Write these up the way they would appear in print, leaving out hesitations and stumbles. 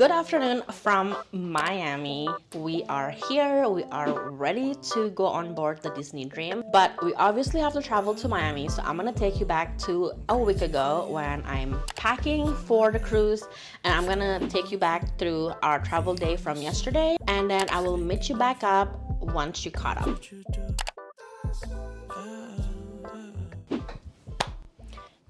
Good afternoon from Miami. We are here. We are ready to go on board the Disney Dream, but we obviously have to travel to Miami. So I'm gonna take you back to a week ago when I'm packing for the cruise, and I'm gonna take you back through our travel day from yesterday, and then I will meet you back up once you caught up.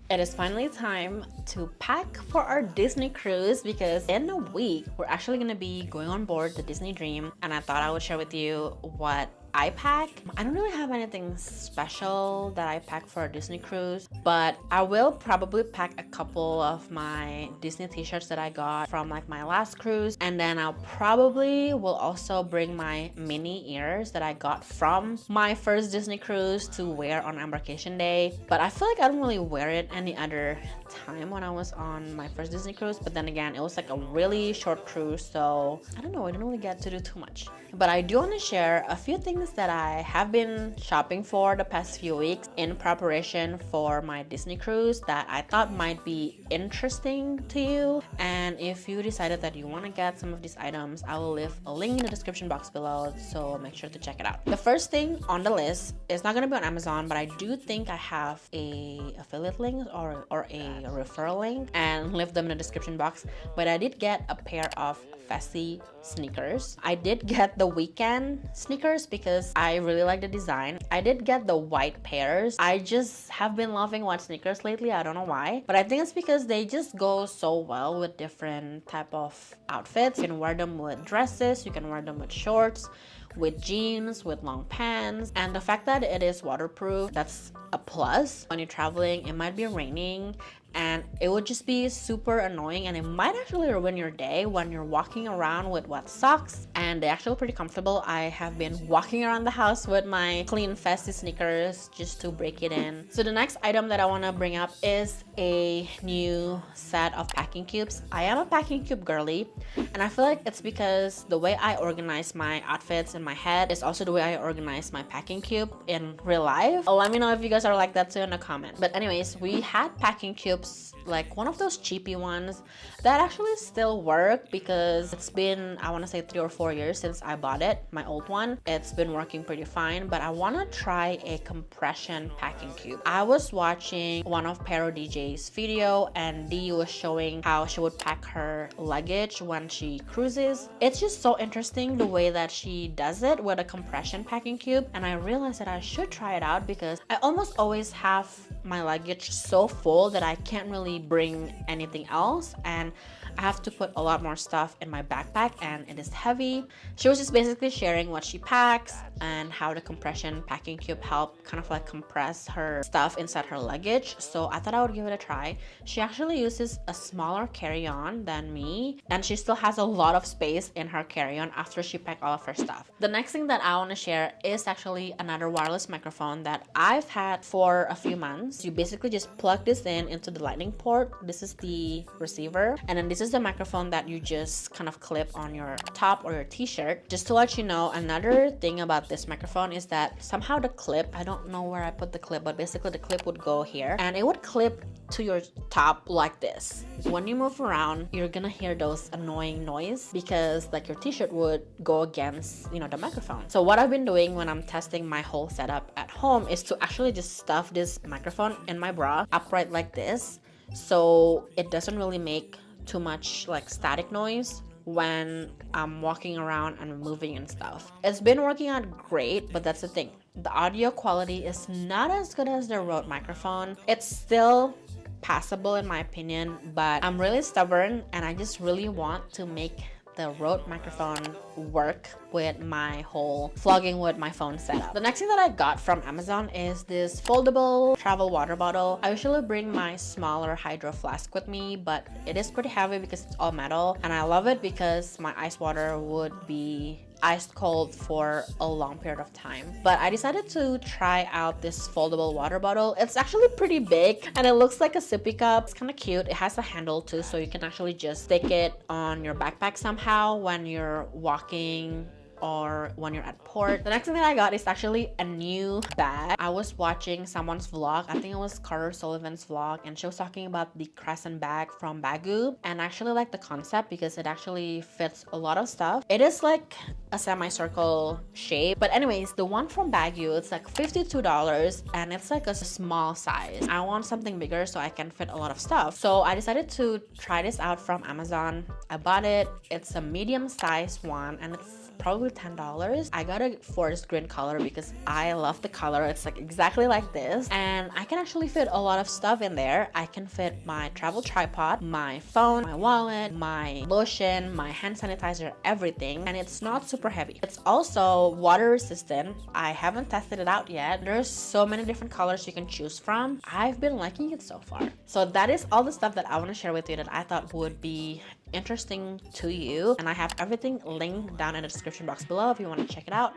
It is finally time to pack for our Disney cruise because in a week we're actually going to be going on board the Disney Dream, and I thought I would share with you what I pack. I don't really have anything special that I pack for a Disney cruise, but I will probably pack a couple of my Disney t-shirts that I got from like my last cruise, and then I'll probably will also bring my mini ears that I got from my first Disney cruise to wear on embarkation day. But I feel like I don't really wear it any other time when I was on my first Disney cruise, but then again, it was like a really short cruise, so I don't know, I didn't really get to do too much. But I do want to share a few things that I have been shopping for the past few weeks in preparation for my Disney cruise that I thought might be interesting to you. And if you decided that you want to get some of these items, I will leave a link in the description box below, so make sure to check it out. The first thing on the list is not going to be on Amazon, but I do think I have a affiliate link or a referral link, and leave them in the description box. But I did get a pair of Fessy sneakers. I did get the weekend sneakers because I really like the design. I did get the white pairs. I just have been loving white sneakers lately. I don't know why, but I think it's because they just go so well with different type of outfits. You can wear them with dresses, you can wear them with shorts, with jeans, with long pants, and the fact that it is waterproof, that's a plus. When you're traveling, it might be raining and it would just be super annoying, and it might actually ruin your day when you're walking around with wet socks, and they're actually pretty comfortable. I have been walking around the house with my clean Fessy sneakers just to break it in. So the next item that I want to bring up is a new set of packing cubes. I am a packing cube girly, and I feel like it's because the way I organize my outfits in my head is also the way I organize my packing cube in real life. Let me know if you guys are like that too in the comment. But anyways, we had packing cubes, like one of those cheapy ones that actually still work because it's been, I want to say 3 or 4 years since I bought it, my old one. It's been working pretty fine, but I want to try a compression packing cube. I was watching one of Pero DJ's video, and Dee was showing how she would pack her luggage when she cruises. It's just so interesting the way that she does it with a compression packing cube, and I realized that I should try it out because I almost always have my luggage so full that I can't really bring anything else, and I have to put a lot more stuff in my backpack, and it is heavy. She was just basically sharing what she packs and how the compression packing cube helped kind of like compress her stuff inside her luggage. So I thought I would give it a try. She actually uses a smaller carry-on than me, and she still has a lot of space in her carry-on after she packed all of her stuff. The next thing that I want to share is actually another wireless microphone that I've had for a few months. You basically just plug this in into the lightning port. This is the receiver, and then this is the microphone that you just kind of clip on your top or your t-shirt. Just to let you know, another thing about this microphone is that somehow the clip, I don't know where I put the clip, but basically the clip would go here and it would clip to your top like this. When you move around, you're gonna hear those annoying noise because like your t-shirt would go against, you know, the microphone. So what I've been doing when I'm testing my whole setup at home is to actually just stuff this microphone in my bra upright like this, so it doesn't really make too much like static noise when I'm walking around and moving and stuff. It's been working out great, but that's the thing. The audio quality is not as good as the Rode microphone. It's still passable in my opinion, but I'm really stubborn and I just really want to make the Rode microphone work with my whole vlogging with my phone setup. The next thing that I got from Amazon is this foldable travel water bottle. I usually bring my smaller hydro flask with me, but it is pretty heavy because it's all metal, and I love it because my ice water would be ice cold for a long period of time. But I decided to try out this foldable water bottle. It's actually pretty big and it looks like a sippy cup. It's kind of cute. It has a handle too, so you can actually just stick it on your backpack somehow when you're walking or when you're at port. The next thing that I got is actually a new bag. I was watching someone's vlog. I think it was Carter Sullivan's vlog, and she was talking about the crescent bag from Bagu, and I actually like the concept because it actually fits a lot of stuff. It is like a semicircle shape, but anyways, the one from Bagu, it's like $52 and it's like a small size. I want something bigger so I can fit a lot of stuff, so I decided to try this out from Amazon. I bought it. It's a medium size one and it's probably $10. I got a forest green color because I love the color. It's like exactly like this, and I can actually fit a lot of stuff in there. I can fit my travel tripod, my phone, my wallet, my lotion, my hand sanitizer, everything, and it's not super heavy. It's also water resistant. I haven't tested it out yet. There's so many different colors you can choose from. I've been liking it so far. So that is all the stuff that I want to share with you that I thought would be interesting to you, and I have everything linked down in the description box below if you want to check it out.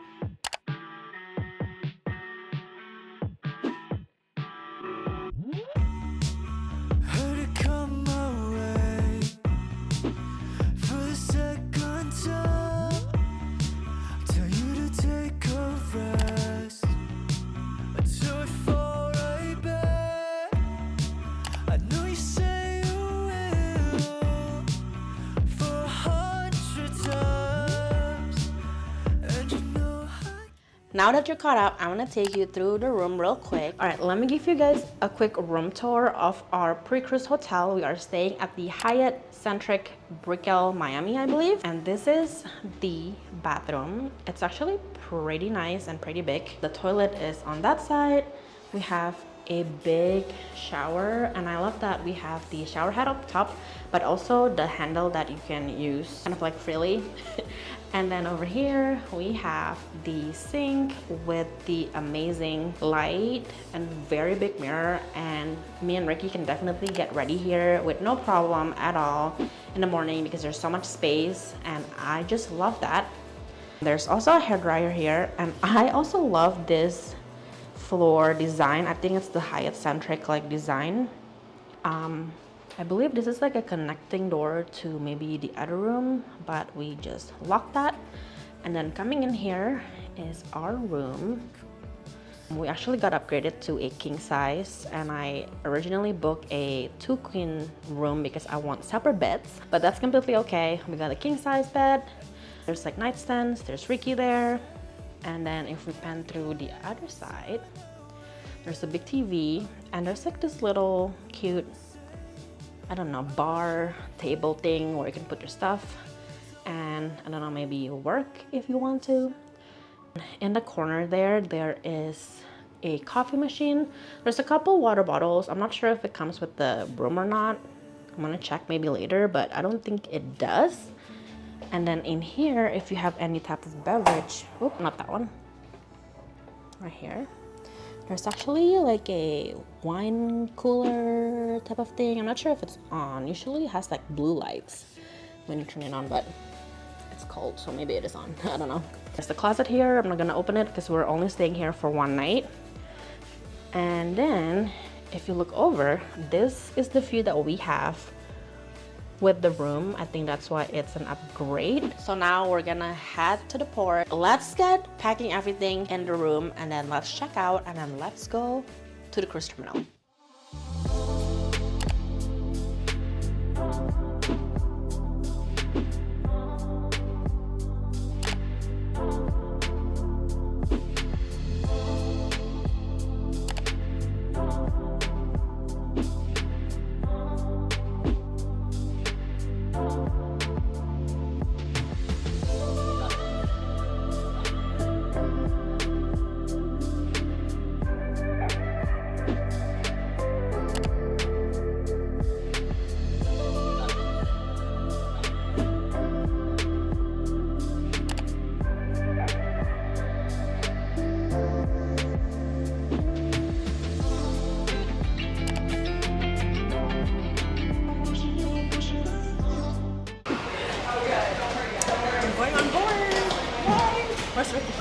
Now that you're caught up, I'm gonna take you through the room real quick. All right, let me give you guys a quick room tour of our pre-cruise hotel. We are staying at the Hyatt Centric Brickell, Miami, I believe. And this is the bathroom. It's actually pretty nice and pretty big. The toilet is on that side. We have a big shower, and I love that we have the shower head up top, but also the handle that you can use kind of like freely. And then over here we have the sink with the amazing light and very big mirror, and me and Ricky can definitely get ready here with no problem at all in the morning because there's so much space, and I just love that. There's also a hairdryer here, and I also love this floor design. I think it's the Hyatt Centric like design. I believe this is like a connecting door to maybe the other room, but we just locked that. And then coming in here is our room. We actually got upgraded to a king size, and I originally booked a 2-queen room because I want separate beds, but that's completely okay. We got a king size bed. There's like nightstands, there's Ricky there. And then if we pan through the other side, there's a big TV, and there's like this little cute, I don't know, bar table thing where you can put your stuff, and I don't know, maybe work if you want to. In the corner there is a coffee machine. There's a couple water bottles. I'm not sure if it comes with the room or not. I'm gonna check maybe later, but I don't think it does. And then in here, if you have any type of beverage, oh, not that one, right here, there's actually like a wine cooler type of thing. I'm not sure if it's on. Usually it has like blue lights when you turn it on, but it's cold, so maybe it is on. I don't know. There's the closet here. I'm not gonna open it because we're only staying here for one night. And then if you look over, this is the view that we have with the room. I think that's why it's an upgrade. So now we're gonna head to the port. Let's get packing everything in the room, and then let's check out, and then let's go to the cruise terminal. Where's Ricky? Is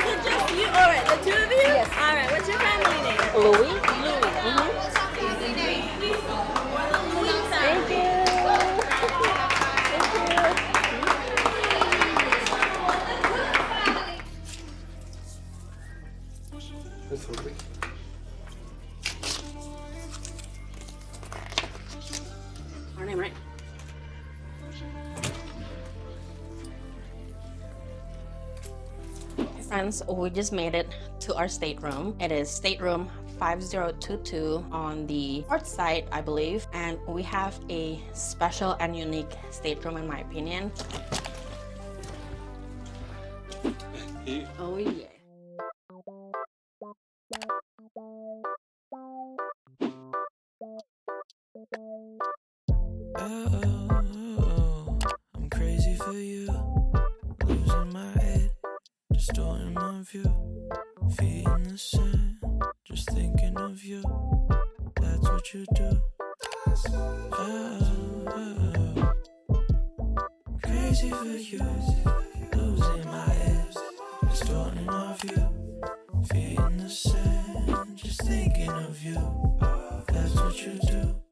it just you? All right, the two of you? Yes. All right, what's your family name? Louis. Louis. Mm-hmm. Friends, we just made it to our stateroom. It is stateroom 5022 on the north side, I believe, and we have a special and unique stateroom in my opinion. Oh yeah. I'm crazy for you, losing my head, distorting my view, feet in the sand, just thinking of you. That's what you do. Crazy for you, losing my head, distorting my view, feet in the sand, just thinking of you. That's what you do.